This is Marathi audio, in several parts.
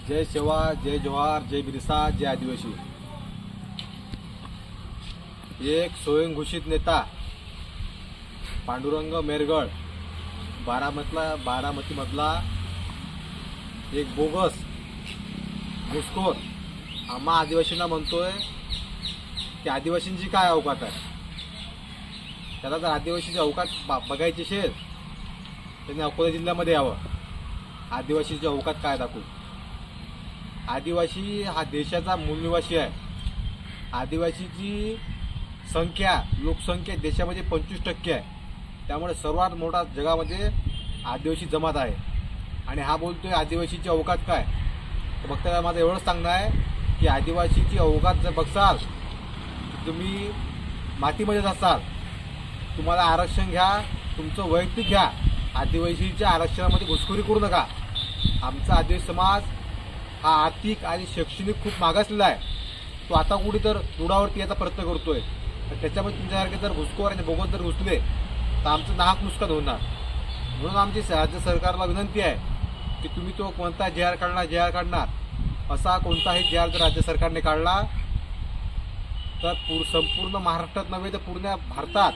जय शेवा, जय जोहार, जय बिरसा, जय आदिवासी। एक स्वयंघोषित नेता पांडुरंग मेरगळ बारामती मधला एक बोगस घुसखोर आम्हा आदिवासींना म्हणतोय की आदिवासींची काय अवकात आहे। त्याला जर आदिवासीची अवकात बघायची असेल त्यांनी अकोला जिल्ह्यामध्ये यावं, आदिवासीची अवकात काय दाखवू। आदिवासी हा देशाचा मूलनिवासी आहे। आदिवासीची लोकसंख्या देशामध्ये 25% आहे। त्यामुळे सर्वात मोठा जगामध्ये आदिवासी जमात आहे। आणि हा बोलतोय आदिवासीची अवकात काय। तर बघता माझं एवढंच सांगणं आहे की आदिवासीची अवकात जर बघसाल तुम्ही मातीमध्येच असाल। तुम्हाला आरक्षण घ्या, तुमचं वैयक्तिक घ्या, आदिवासीच्या आरक्षणामध्ये घुसखोरी करू नका। आमचा आदिवासी समाज हा आर्थिक आणि शैक्षणिक खूप मागासलेला आहे। तो आता कुठे तर रुडावरती याचा प्रयत्न करतोय। तर त्याच्यामध्ये तुमच्यासारखे जर घुसखोर आणि बोगस जर घुसले तर आमचं नाहक नुकसान होणार। म्हणून आमची राज्य सरकारला विनंती आहे की तुम्ही तो कोणता JR काढणार असा कोणताही JR जर राज्य सरकारने काढला तर संपूर्ण महाराष्ट्रात नव्हे तर पूर्ण भारतात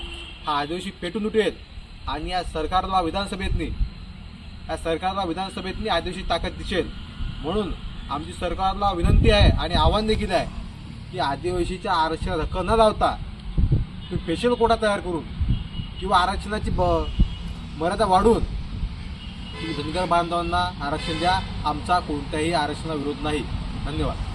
हा आदिवासी पेटून उठेल। आणि या सरकारला विधानसभेतनी आदिवासी ताकद दिसेल। म्हणून आमची सरकारला विनंती आहे आणि आव्हान देखील आहे की आदिवासीच्या आरक्षणाला धक्का न लावता तुम्ही स्पेशल कोटा तयार करून किंवा आरक्षणाची मर्यादा वाढवून तुम्ही धनगर बांधवांना आरक्षण द्या। आमचा कोणत्याही आरक्षणाला विरोध नाही। धन्यवाद।